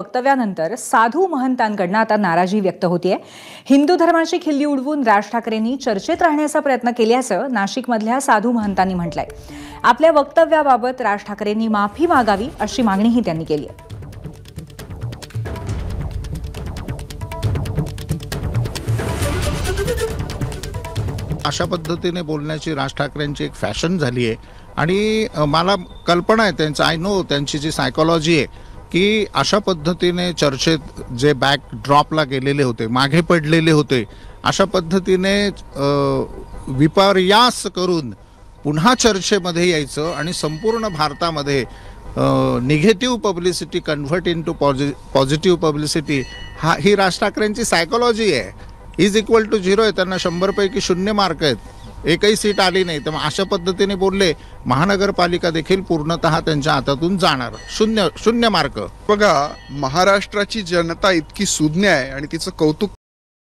वक्तव्यानंतर साधू महंतांकडून आता नाराजी व्यक्त होतीये। हिंदू धर्माची खिल्ली उडवून राज ठाकरेंनी चर्चेत राहण्याचा प्रयत्न केल्याचं नाशिकमधल्या साधू महंतांनी म्हटलंय। आपल्या वक्तव्याबाबत राज ठाकरेंनी माफी मागावी अशी मागणीही त्यांनी केली आहे। अशा पद्धतीने बोलण्याची राज ठाकरेंची एक फॅशन झाली आहे आणि मला कल्पना आहे त्यांचं, आय नो त्यांची जी सायकोलॉजी आहे की अशा पद्धतीने चर्चेत जे बॅक ड्रॉपला गेलेले होते, मागे पडलेले होते, अशा पद्धतीने विपर्यास करून पुन्हा चर्चेमध्ये यायचं आणि संपूर्ण भारतामध्ये negative publicity convert into positive publicity ही राज ठाकरेंची सायकोलॉजी आहे। इज इक्वल टू 0 आहे, त्यांना 100 पैकी 0 मार्क आहेत, एकही सीट आली नाही। तर अशा पद्धतीने बोलले, महानगरपालिका देखील पूर्णतः त्यांच्या हातातून जाणार, 0 मार्क। बघा, महाराष्ट्राची जनता इतकी सुज्ञ आहे आणि तिचं कौतुक